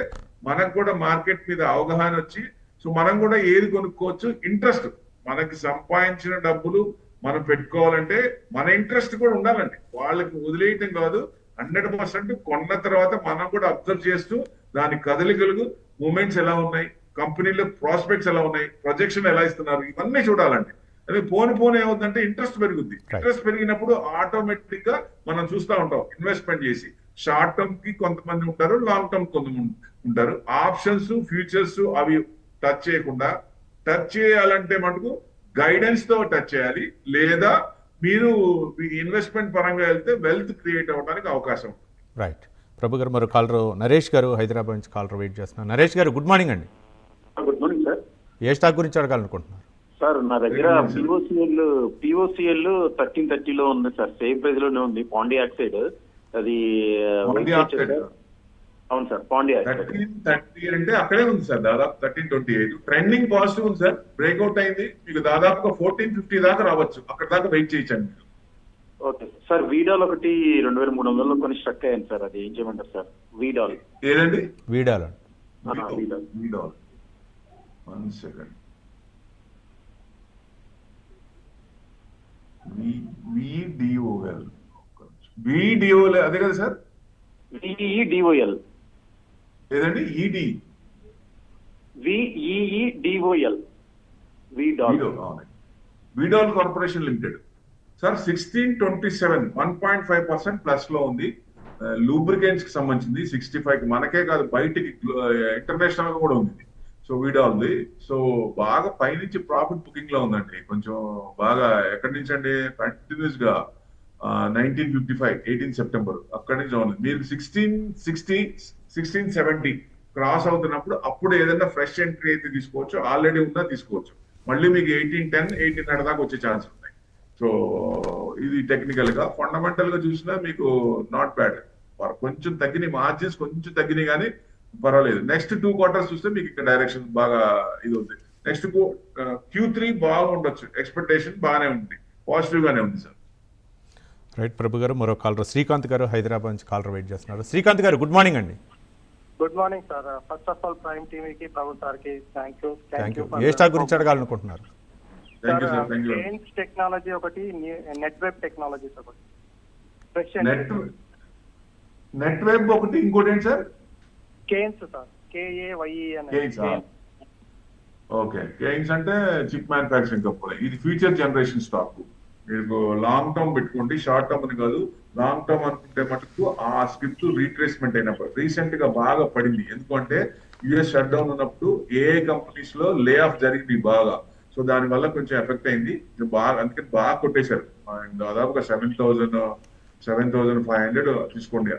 మనకు కూడా మార్కెట్ మీద అవగాహన వచ్చి, సో మనం కూడా ఏది కొనుక్కోవచ్చు, ఇంట్రెస్ట్ మనకి సంపాదించిన డబ్బులు మనం పెట్టుకోవాలంటే మన ఇంట్రెస్ట్ కూడా ఉండాలండి. వాళ్ళకి వదిలేయటం కాదు, 100% కొన్న తర్వాత మనం కూడా అబ్జర్వ్ చేస్తూ దాని కదలికలు, మూమెంట్స్ ఎలా ఉన్నాయి, కంపెనీలో ప్రాస్పెక్ట్స్ ఎలా ఉన్నాయి, ప్రొజెక్షన్ ఎలా ఇస్తున్నారు, ఇవన్నీ చూడాలండి. అదే పోను ఏమవుతుందంటే ఇంట్రెస్ట్ పెరుగుద్ది. ఇంట్రెస్ట్ పెరిగినప్పుడు ఆటోమేటిక్ గా మనం చూస్తూ ఉంటాం ఇన్వెస్ట్మెంట్ చేసి. షార్ట్ టర్మ్ కి కొంతమంది ఉంటారు, లాంగ్ టర్మ్ కొంతమంది ఉంటారు. ఆప్షన్స్, ఫ్యూచర్స్ అవి టచ్ చేయకుండా, టచ్ చేయాలంటే మటుకు గైడెన్స్ తో టచ్ చేయాలి. లేదా మీరు ఇన్వెస్ట్మెంట్ పరంగా వెళ్తే వెల్త్ క్రియేట్ అవ్వడానికి అవకాశం ఉంటుంది. రైట్. ప్రభు గారు, మరో కాలర్ నరేష్ గారు హైదరాబాద్ నుంచి కాలర్ వెయిట్ చేస్తున్నారు. నరేష్ గారు, గుడ్ మార్నింగ్ అండి. Good morning sir. ఏ స్టాక్ గురించి అడగాలనుకుంటున్నారు సార్? నా దగ్గర పిఓసిఎల్ 1330లో ఉంది సార్, సేమ్ ప్రైస్ లోనే ఉంది. పాండి ఆక్సైడ్ అది అవును సార్, పాండి ఆక్సైడ్ 1330 అంటే అక్కడే ఉంది సార్, దాదాపు 1328. ట్రెండింగ్ పాజిటివ్ ఉంది సార్, బ్రేక్అవుట్ అయింది. మీకు దాదాపుగా 1450 దాకా రావచ్చు, అక్కడ దాకా వెయిట్ చేయొచ్చండి. Okay sir. వీడాల్ ఒకటి 2300 కొన్ని స్ట్రక్ అయ్యాను సార్, అది ఏం చేయమంటారు సార్? వీడాల్ ఏదండి? వీడాల్. వీడాల్ 1 సెకండ్. విడిఓఎల్ అదే కదా సార్? విఈడిఓఎల్ ఏదండి? ఈడి విఈడిఓఎల్ వీడాల్ కార్పొరేషన్ లిమిటెడ్ సార్. 1627 1.5% ప్లస్ లో ఉంది. లూబ్రికెంట్స్ కి సంబంధించింది. 65 మనకే కాదు బయటికి ఇంటర్నేషనల్ గా కూడా ఉంది. సో వీడాల్ది సో బాగా పైనుంచి ప్రాఫిట్ బుకింగ్ లో ఉందండి. కొంచెం బాగా ఎక్కడి నుంచి అండి, కంటిన్యూస్ గా 1955 18 సెప్టెంబర్ అక్కడి నుంచి ఉంది. మీరు 1660 1670 క్రాస్ అవుతున్నప్పుడు అప్పుడు ఏదైనా ఫ్రెష్ ఎంట్రీ అయితే తీసుకోవచ్చు, ఆల్రెడీ ఉన్నా తీసుకోవచ్చు. మళ్ళీ మీకు 1810 1800 దాకా వచ్చే ఛాన్స్ ఉన్నాయి. సో ఇది టెక్నికల్ గా, ఫండమెంటల్ గా చూసినా మీకు నాట్ బ్యాడ్. కొంచెం తగ్గినాయి మార్జిన్స్, కొంచెం తగ్గినాయి కానీ పర్వాలేదు. నెక్స్ట్ 2 క్వార్టర్స్ చూస్తే మీకు ఇక్కడ డైరెక్షన్ బాగా ఇది ఉంది. నెక్స్ట్ Q3 బాగా ఉండొచ్చు, ఎక్స్పెక్టేషన్ బాగానే ఉంది, పాజిటివ్ గానే ఉంది సార్. రైట్. ప్రభు గారు, మరో కాలర్ శ్రీకాంత్ గారు హైదరాబాద్ నుంచి కాలర్ వెయిట్ చేస్తున్నారు. శ్రీకాంత్ గారు, గుడ్ మార్నింగ్ అండి. Good morning sir. First of all prime టీవీకి, ప్రభు సార్కి థ్యాంక్ యూ. ఏ స్టాక్ గురించి అడగాలనుకుంటున్నారు? కేన్స్ టెక్నాలజీ ఒకటి, నెట్ వెబ్ టెక్నాలజీస్ ఒకటి, నెట్ వెబ్ ఒకటి, ఇంకోటి ఏంటి sir? Kaynes sir, KAYE. Okay, Kaynes అంటే చిప్ మ్యానుఫ్యాక్చరింగ్ కంపెనీ. ఇది ఫ్యూచర్ జనరేషన్ స్టాక్. మీకు లాంగ్ టర్మ్ పెట్టుకోండి, షార్ట్ టర్మ్ అని కాదు. లాంగ్ టర్మ్ అనుకుంటే మటుకు ఆ స్క్రిప్ట్ రీట్రేస్మెంట్ అయినప్పుడు రీసెంట్ గా బాగా పడింది. ఎందుకంటే యుఎస్ షట్ డౌన్ ఉన్నప్పుడు ఏ కంపెనీస్ లో లే ఆఫ్ జరిగింది బాగా. సో దాని వల్ల కొంచెం ఎఫెక్ట్ అయింది బాగా, అందుకని బాగా కొట్టేశారు. దాదాపుగా 7,500 తీసుకోండి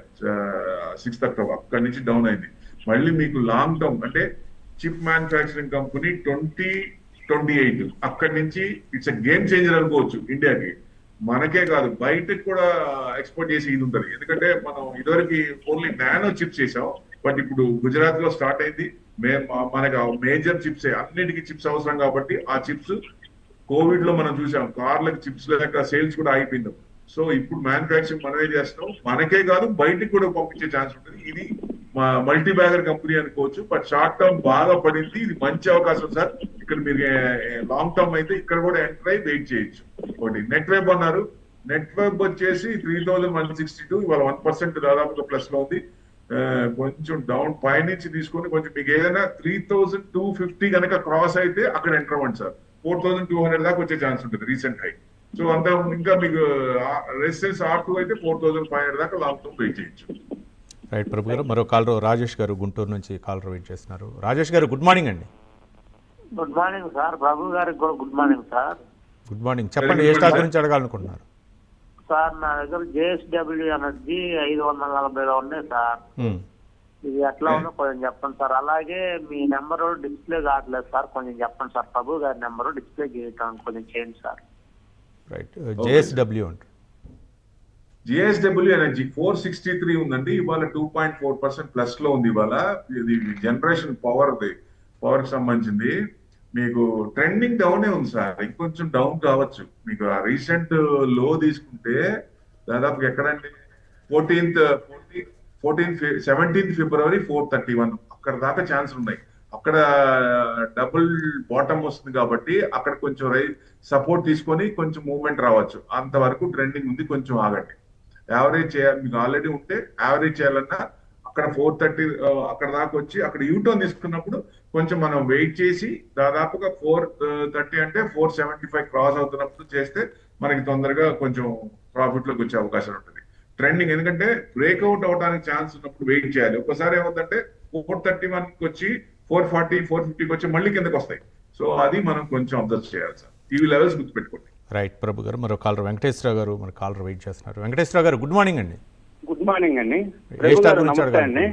6th అక్టోబర్, అక్కడి నుంచి డౌన్ అయింది. మళ్ళీ మీకు లాంగ్ టర్మ్ అంటే చిప్ మ్యానుఫ్యాక్చరింగ్ కంపెనీ 2028 అక్కడి నుంచి ఇట్స్ ఎ గేమ్ చేంజర్ అనుకోవచ్చు ఇండియాకి. మనకే కాదు బయటకు కూడా ఎక్స్పోర్ట్ చేసి ఇది ఉంటుంది. ఎందుకంటే మనం ఇదివరకు ఓన్లీ నానో చిప్స్ చేసాం, బట్ ఇప్పుడు గుజరాత్ లో స్టార్ట్ అయింది. మనకి మేజర్ చిప్స్, అన్నిటికీ చిప్స్ అవసరం కాబట్టి ఆ చిప్స్ కోవిడ్ లో మనం చూసాం, కార్లకు చిప్స్ లేక సేల్స్ కూడా ఆగిపోయింది. సో ఇప్పుడు మ్యానుఫ్యాక్చరింగ్ మనమే చేస్తాం, మనకే కాదు బయటికి కూడా పంపించే ఛాన్స్ ఉంటుంది. ఇది మల్టీ బ్యాగర్ కంపెనీ అనుకోవచ్చు, బట్ షార్ట్ టర్మ్ బాగా పడింది. ఇది మంచి అవకాశం సార్. ఇక్కడ మీరు లాంగ్ టర్మ్ అయితే ఇక్కడ కూడా ఎంటర్ అయి వెయిట్ చేయొచ్చు. ఒకటి నెట్ వెబ్ అన్నారు. నెట్ వెబ్ వచ్చేసి 3162, ఇవాళ 1% దాదాపుగా ప్లస్ లో ఉంది. కొంచెం డౌన్ పైనుంచి తీసుకొని కొంచెం మీకు ఏదైనా 3250 కనుక క్రాస్ అయితే అక్కడ ఎంటర్ అవ్వండి సార్. 4200 దాకా వచ్చే ఛాన్స్ ఉంటుంది రీసెంట్ హై. సో అంతా ఇంకా మీకు రెసిస్టెన్స్ R2 అయితే 4500 దాకా లాంగ్ టర్మ్ వెయిట్ చేయొచ్చు. రైట్ ప్రభు గారు. మరో కాలర్ రాజేష్ గారు గుంటూరు నుంచి కాలర్ వెయిట్ చేస్తున్నారు. రాజేష్ గారు గుడ్ మార్నింగ్ అండి. Good morning sir. ప్రభు గారికి కూడా good morning sir. Good morning. చెప్పండి, ఏ స్టాక్ గురించి అడగాలనుకుంటున్నారు? సార్ నా దగ్గర JSW ఎనర్జీ 540లో ఉన్నాయి సార్. ఇది ఎట్లా ఉందో కొంచెం చెప్పండి సార్. అలాగే మీ నెంబరు డిస్ప్లే కావట్లేదు సార్, కొంచెం చెప్పండి సార్. ప్రభు గారి నెంబరు డిస్ప్లే చేయడానికి కొంచెం చేయండి సార్. రైట్. JSW అంటే JSW ఎనర్జీ 463 ఉందండి. ఇవాళ 2.4% ప్లస్ లో ఉంది. ఇవాళ ఇది జనరేషన్ పవర్ కి సంబంధించింది. మీకు ట్రెండింగ్ డౌనే ఉంది సార్, ఇంకొంచెం డౌన్ కావచ్చు. మీకు రీసెంట్ లో తీసుకుంటే దాదాపు ఎక్కడంటే 17th ఫిబ్రవరి 431 అక్కడ దాకా ఛాన్స్ ఉన్నాయి. అక్కడ డబుల్ బాటమ్ వస్తుంది కాబట్టి అక్కడ కొంచెం సపోర్ట్ తీసుకొని కొంచెం మూవ్మెంట్ రావచ్చు. అంతవరకు ట్రెండింగ్ ఉంది, కొంచెం ఆగండి. యావరేజ్ చేయాలి, మీకు ఆల్రెడీ ఉంటే యావరేజ్ చేయాలన్నా అక్కడ 430 అక్కడ దాకా వచ్చి అక్కడ యూటర్న్ తీసుకున్నప్పుడు కొంచెం మనం వెయిట్ చేసి దాదాపుగా 430 అంటే 475 క్రాస్ అవుతున్నప్పుడు చేస్తే మనకి తొందరగా కొంచెం ప్రాఫిట్ లోకి వచ్చే అవకాశం ఉంటుంది. ట్రెండింగ్ ఎందుకంటే బ్రేక్అవుట్ అవడానికి ఛాన్స్ ఉన్నప్పుడు వెయిట్ చేయాలి. ఒకసారి ఏమవుతుందంటే 431కి వచ్చి 440, 450కి వచ్చి మళ్ళీ కిందకి వస్తాయి. సో అది మనం కొంచెం అబ్జర్వ్ చేయాలి సార్. ఇవి లెవెల్స్ గుర్తుపెట్టుకోండి. రైట్ ప్రభు గారు. మరో కాలర్ వెంకటేశ్వరరావు గారు మన కాలర్ వెయిట్ చేస్తున్నారు. వెంకటేశ్వరరావు గారు గుడ్ మార్నింగ్ అండి. గుడ్ మార్నింగ్ అండి. నమస్తే అండి.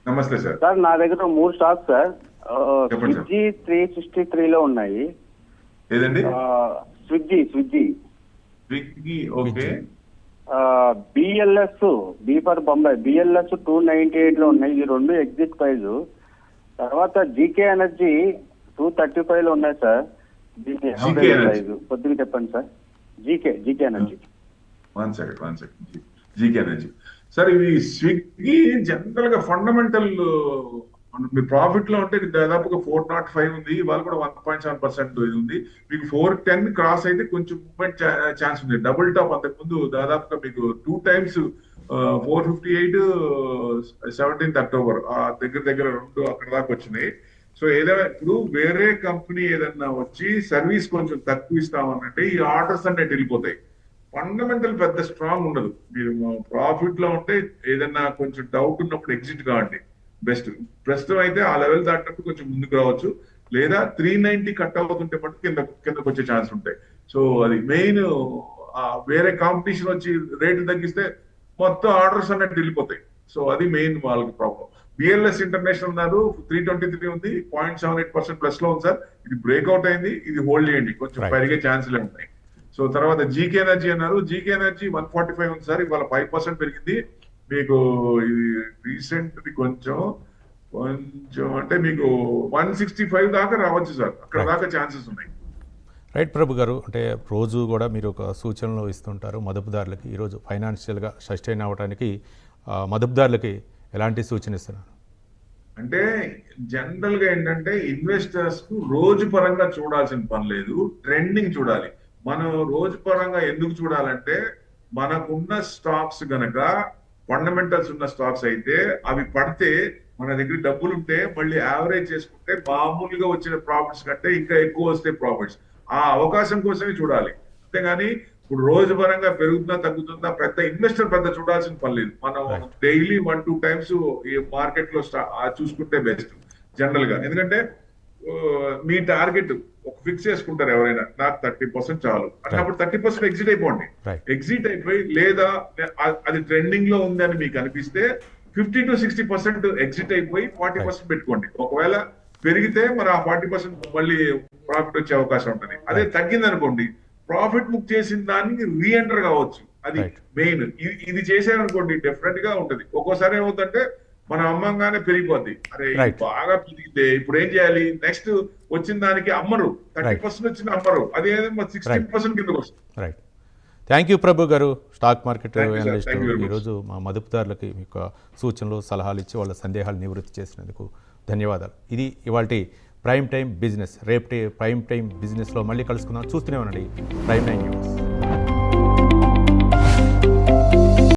నమస్తే సార్. సార్ నా దగ్గర 3 స్టాక్స్ సార్. స్విగ్గీ 363లో ఉన్నాయి. ఏదండి? Swiggy. Okay. BLS B for Bombay BLS 298లో ఉన్నాయి. ఈ 2 ఎగ్జిట్ ప్రైజ్. తర్వాత జీకే ఎనర్జీ 235లో ఉన్నాయి సార్. దీని ప్రైజ్ కొద్దిగా చెప్పండి sir. GK energy. One second. GK energy sir, ఇవి స్విగ్గీ జనరల్ గా ఫండమెంటల్ మీ ప్రాఫిట్ లో ఉంటే దాదాపుగా 405 ఉంది. ఇవాళ కూడా 1.7% ఇది ఉంది. మీకు 410 క్రాస్ అయితే కొంచెం మూవ్మెంట్ ఛాన్స్ ఉంది. డబుల్ టాప్ అంతకు ముందు దాదాపుగా మీకు 2 times 458 17th అక్టోబర్ దగ్గర 2 అక్కడ దాకా వచ్చినాయి. సో ఏదైనా ఇప్పుడు వేరే కంపెనీ ఏదన్నా వచ్చి సర్వీస్ కొంచెం తక్కువ ఇస్తామనంటే ఈ ఆర్డర్స్ అన్నీ వెళ్ళిపోతాయి. ఫండమెంటల్ పెద్ద స్ట్రాంగ్ ఉండదు. మీరు ప్రాఫిట్ లో ఉంటే ఏదన్నా కొంచెం డౌట్ ఉన్నప్పుడు ఎగ్జిట్ కావండి బెస్ట్. ప్రస్తుతం అయితే ఆ లెవెల్ దాటినప్పుడు కొంచెం ముందుకు రావచ్చు, లేదా 390 కట్ అవుతుంటే మటు కిందకు వచ్చే ఛాన్స్ ఉంటాయి. సో అది మెయిన్. వేరే కాంపిటీషన్ వచ్చి రేటు తగ్గిస్తే మొత్తం ఆర్డర్స్ అన్నట్టు వెళ్ళిపోతాయి. సో అది మెయిన్ వాళ్ళకి ప్రాబ్లం. BLS ఇంటర్నేషనల్ ఉన్నారు 323 ఉంది, 0.78% ప్లస్ లో ఉంది సార్. ఇది బ్రేక్అవుట్ అయింది, ఇది హోల్డ్ చేయండి, కొంచెం పెరిగే ఛాన్సులే ఉన్నాయి. సో తర్వాత జీకే ఎనర్జీ అన్నారు. జీకే ఎనర్జీ 145 ఉంది సార్. ఇవాళ 5% పెరిగింది. మీకు ఇది రీసెంట్ కొంచెం అంటే మీకు 165 దాకా రావచ్చు సార్. అక్కడ దాకా ఛాన్సెస్ ఉన్నాయి. రైట్ ప్రభు గారు. అంటే రోజు కూడా మీరు ఒక సూచనలు ఇస్తుంటారు మదుపుదారులకి. ఈరోజు ఫైనాన్షియల్గా సస్టైన్ అవ్వడానికి మదుపుదారులకి ఎలాంటి సూచన ఇస్తున్నారు? అంటే జనరల్ గా ఏంటంటే ఇన్వెస్టర్స్ కు రోజు పరంగా చూడాల్సిన పని లేదు, ట్రెండింగ్ చూడాలి. మనం రోజు పరంగా ఎందుకు చూడాలంటే మనకున్న స్టాక్స్ గనక ఫండమెంటల్స్ ఉన్న స్టాక్స్ అయితే అవి పడితే మన దగ్గర డబ్బులు ఉంటే మళ్ళీ యావరేజ్ చేసుకుంటే మామూలుగా వచ్చిన ప్రాఫిట్స్ కంటే ఇంకా ఎక్కువ వస్తాయి ప్రాఫిట్స్. ఆ అవకాశం కోసమే చూడాలి. అంతేగాని ఇప్పుడు రోజు పరంగా పెరుగుతుందా తగ్గుతుందా పెద్ద ఇన్వెస్టర్ పెద్ద చూడాల్సిన పని లేదు. మనం డైలీ 1-2 times ఈ మార్కెట్ లో చూసుకుంటే బెస్ట్ జనరల్ గా. ఎందుకంటే మీ టార్గెట్ ఒక ఫిక్స్ చేసుకుంటారు ఎవరైనా, నాకు 30% చాలు అన్నప్పుడు 30% ఎగ్జిట్ అయిపోండి. ఎగ్జిట్ అయిపోయి లేదా అది ట్రెండింగ్ లో ఉంది అని మీకు అనిపిస్తే 50 to 60% ఎగ్జిట్ అయిపోయి 40% పెట్టుకోండి. ఒకవేళ పెరిగితే మరి ఆ 40% మళ్ళీ ప్రాఫిట్ వచ్చే అవకాశం ఉంటుంది. అదే తగ్గింది అనుకోండి, ప్రాఫిట్ బుక్ చేసిన దానికి రీఎంటర్ కావచ్చు. అది మెయిన్. ఇది చేశారనుకోండి డెఫినెట్ గా ఉంటుంది. ఒక్కోసారి ఏమవుతుందంటే మనం అమ్మంగానే పెరిగిపోద్ది. అరే బాగా పెరిగితే ఇప్పుడు ఏం చేయాలి, నెక్స్ట్ వచ్చిన దానికి అమ్మరు, 30% వచ్చిన అమ్మరు, అదే 16% కిందకు వస్తుంది. రైట్. థ్యాంక్ యూ ప్రభు గారు, స్టాక్ మార్కెట్ అనలిస్ట్. ఈరోజు మా మదుపుదారులకి మీకు సూచనలు సలహాలు ఇచ్చి వాళ్ళ సందేహాలు నివృత్తి చేసినందుకు ధన్యవాదాలు. ఇది ఇవాల్టి ప్రైమ్ టైం బిజినెస్. రేపటి ప్రైమ్ టైం బిజినెస్లో మళ్ళీ కలుసుకుందాం. చూస్తూనే ఉండండి Prime 9 News.